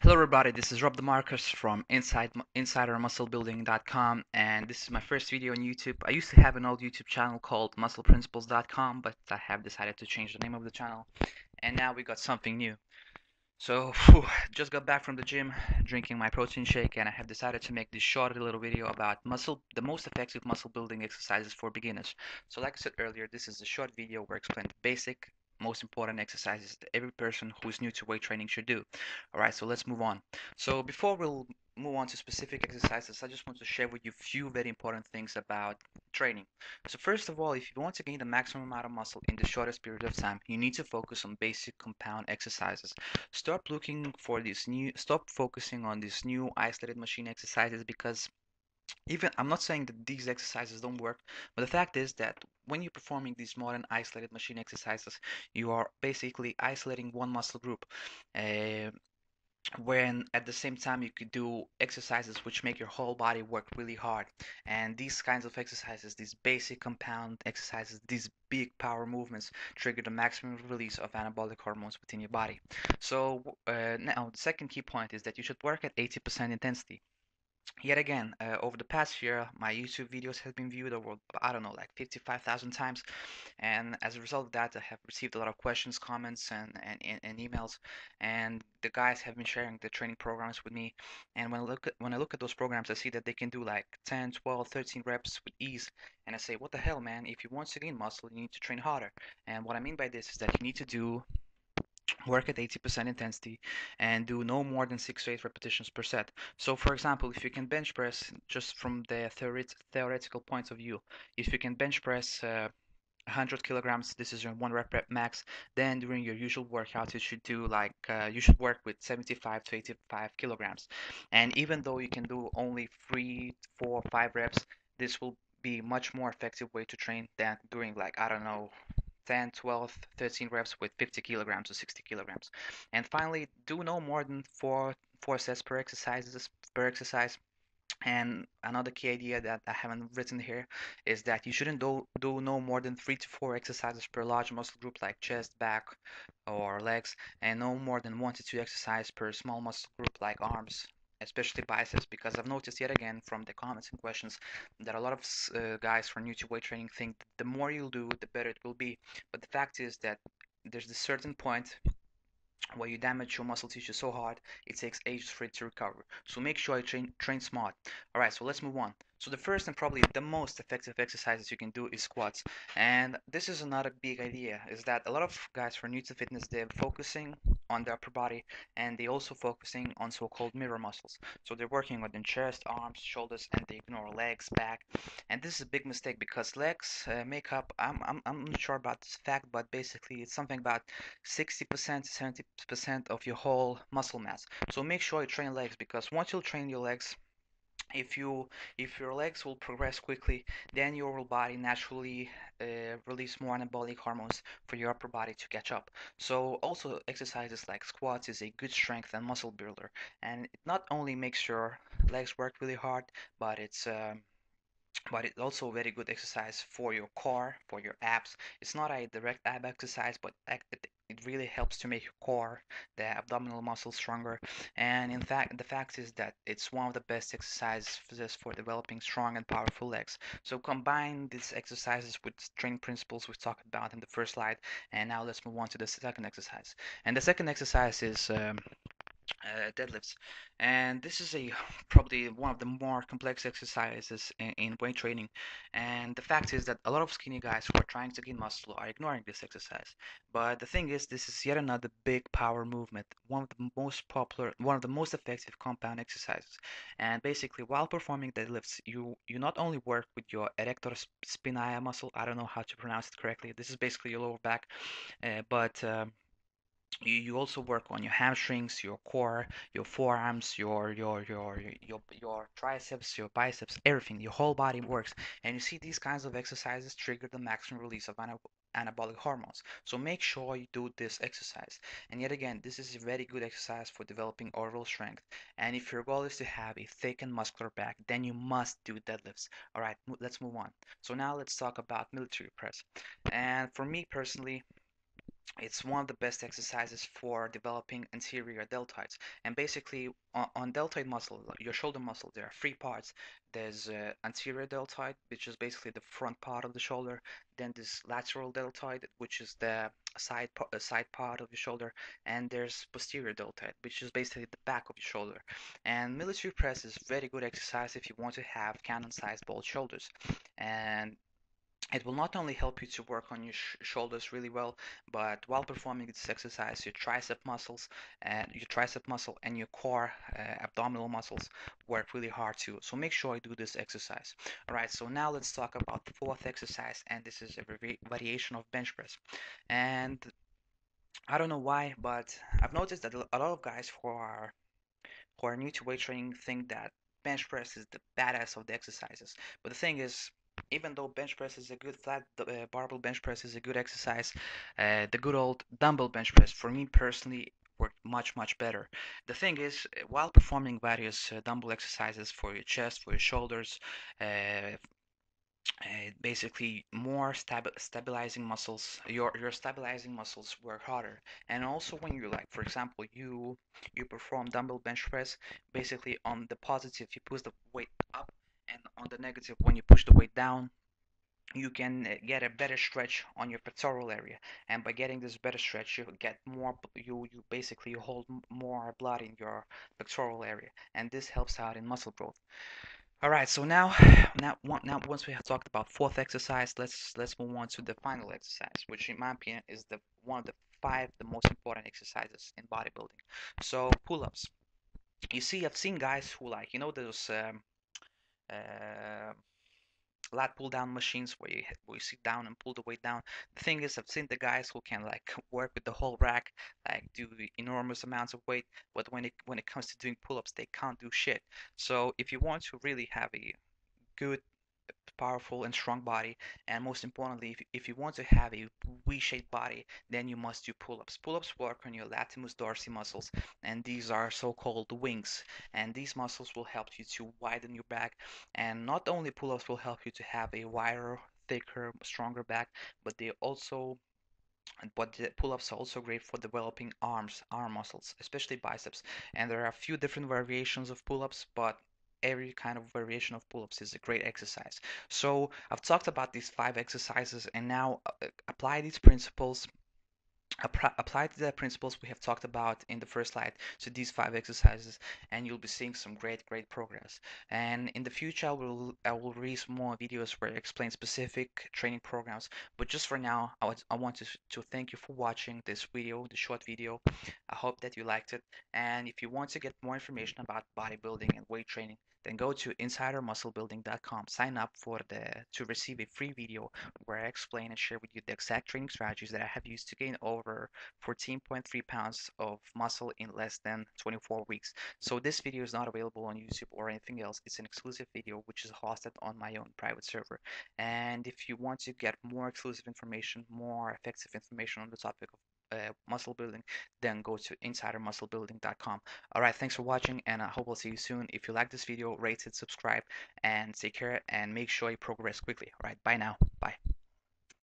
Hello everybody, this is Rob the Marcus from InsiderMuscleBuilding.com, and this is my first video on YouTube. I used to have an old YouTube channel called MusclePrinciples.com, but I have decided to change the name of the channel, and now we got something new. So, just got back from the gym, drinking my protein shake, and I have decided to make this short little video about the most effective muscle building exercises for beginners. So, like I said earlier, this is a short video where I explain the basic, most important exercises that every person who's new to weight training should do. All right, so let's move on. So, before we'll move on to specific exercises, I just want to share with you a few very important things about training. So first of all, if you want to gain the maximum amount of muscle in the shortest period of time, you need to focus on basic compound exercises. Stop focusing on these new isolated machine exercises because even I'm not saying that these exercises don't work, but the fact is that when you're performing these modern isolated machine exercises, you are basically isolating one muscle group. Uh, when at the same time you could do exercises which make your whole body work really hard. And these kinds of exercises, these basic compound exercises, these big power movements trigger the maximum release of anabolic hormones within your body. So now the second key point is that you should work at 80% intensity. Yet again, over the past year, my YouTube videos have been viewed over, I don't know, like 55,000 times. And as a result of that, I have received a lot of questions, comments, and emails. And the guys have been sharing the training programs with me. And when I look at those programs, I see that they can do like 10, 12, 13 reps with ease. And I say, what the hell, man? If you want to gain muscle, you need to train harder. And what I mean by this is that you need to work at 80% intensity and do no more than 6 to 8 repetitions per set. So for example, if you can bench press, just from the theoretical point of view, if you can bench press 100 kilograms, this is your 1 rep max, then during your usual workout you should do like you should work with 75 to 85 kilograms. And even though you can do only 3, 4, 5 reps, this will be much more effective way to train than doing like, I don't know, 10, 12, 13 reps with 50 kilograms or 60 kilograms. And finally, do no more than four sets per exercise. And another key idea that I haven't written here is that you shouldn't do no more than 3 to 4 exercises per large muscle group like chest, back, or legs, and no more than 1 to 2 exercises per small muscle group like arms, especially biceps, because I've noticed yet again from the comments and questions that a lot of guys who are new to weight training think that the more you'll do, the better it will be. But the fact is that there's this certain point where you damage your muscle tissue so hard it takes ages for it to recover. So make sure you train smart. All right, so let's move on. So the first and probably the most effective exercises you can do is squats. And this is another big idea, is that a lot of guys who are new to fitness, they're focusing on their upper body and they also focusing on so-called mirror muscles. So they're working on their chest, arms, shoulders, and they ignore legs, back. And this is a big mistake because legs make up, I'm not sure about this fact, but basically it's something about 60% to 70% of your whole muscle mass. So make sure you train legs because once you train your legs, if you if your legs will progress quickly, then your whole body naturally release more anabolic hormones for your upper body to catch up. So also exercises like squats is a good strength and muscle builder, and it not only makes your legs work really hard, but it's also a very good exercise for your core, for your abs. It's not a direct ab exercise, but it really helps to make your core, the abdominal muscles stronger. And in fact, the fact is that it's one of the best exercises for developing strong and powerful legs. So combine these exercises with training principles we talked about in the first slide. And now let's move on to the second exercise. And the second exercise is deadlifts. And this is a probably one of the more complex exercises in weight training. And the fact is that a lot of skinny guys who are trying to gain muscle are ignoring this exercise. But the thing is, this is yet another big power movement, one of the most popular, one of the most effective compound exercises. And basically, while performing deadlifts, you not only work with your erector spinae muscle. I don't know how to pronounce it correctly. This is basically your lower back, but you also work on your hamstrings, your core, your forearms, your triceps, your biceps, everything. Your whole body works, and you see these kinds of exercises trigger the maximum release of anabolic hormones. So make sure you do this exercise. And yet again, this is a very good exercise for developing overall strength. And if your goal is to have a thick and muscular back, then you must do deadlifts. All right, let's move on. So now let's talk about military press. And for me personally, It's one of the best exercises for developing anterior deltoids. And basically, on deltoid muscle, like your shoulder muscle, there are three parts. There's anterior deltoid, which is basically the front part of the shoulder. Then there's lateral deltoid, which is the side part of your shoulder. And there's posterior deltoid, which is basically the back of your shoulder. And military press is very good exercise if you want to have cannon-sized ball shoulders. And it will not only help you to work on your shoulders really well, but while performing this exercise, your tricep muscle and your core abdominal muscles work really hard too. So make sure you do this exercise. All right, so now let's talk about the fourth exercise, and this is a variation of bench press. And I don't know why, but I've noticed that a lot of guys who are new to weight training think that bench press is the badass of the exercises. But the thing is, even though bench press is a good barbell bench press is a good exercise, the good old dumbbell bench press for me personally worked much better. The thing is, while performing various dumbbell exercises for your chest, for your shoulders, uh, basically more stabilizing muscles, your stabilizing muscles work harder. And also when you, like, for example, you perform dumbbell bench press, basically on the positive you push the weight up, and on the negative when you push the weight down, you can get a better stretch on your pectoral area. And by getting this better stretch, you get more, you basically hold more blood in your pectoral area, and this helps out in muscle growth. All right, so now once we have talked about fourth exercise, let's move on to the final exercise, which in my opinion is the one of the five the most important exercises in bodybuilding. So pull-ups. You see, I've seen guys who, like, those uh, lat pull down machines where you sit down and pull the weight down. The thing is, I've seen the guys who can, like, work with the whole rack, like do enormous amounts of weight, but when it comes to doing pull-ups, they can't do shit. So if you want to really have a good, powerful, and strong body, and most importantly, if you want to have a V-shaped body, then you must do pull-ups. Pull-ups work on your latissimus dorsi muscles, and these are so-called wings. And these muscles will help you to widen your back. And not only pull-ups will help you to have a wider, thicker, stronger back, but they also but the pull-ups are also great for developing arm muscles, especially biceps. And there are a few different variations of pull-ups, but every kind of variation of pull-ups is a great exercise. So I've talked about these five exercises, and now apply these principles. Apply the principles we have talked about in the first slide to these five exercises, and you'll be seeing some great progress. And in the future, I will release more videos where I explain specific training programs. But just for now, I want to thank you for watching this video, the short video. I hope that you liked it. And if you want to get more information about bodybuilding and weight training, then go to insidermusclebuilding.com. Sign up to receive a free video where I explain and share with you the exact training strategies that I have used to gain over 14.3 pounds of muscle in less than 24 weeks. So this video is not available on YouTube or anything else. It's an exclusive video which is hosted on my own private server. And if you want to get more exclusive information, more effective information on the topic of muscle building, then go to insidermusclebuilding.com. All right, thanks for watching, and I hope I'll see you soon. If you like this video, rate it, subscribe, and take care, and make sure you progress quickly. All right, bye now. Bye.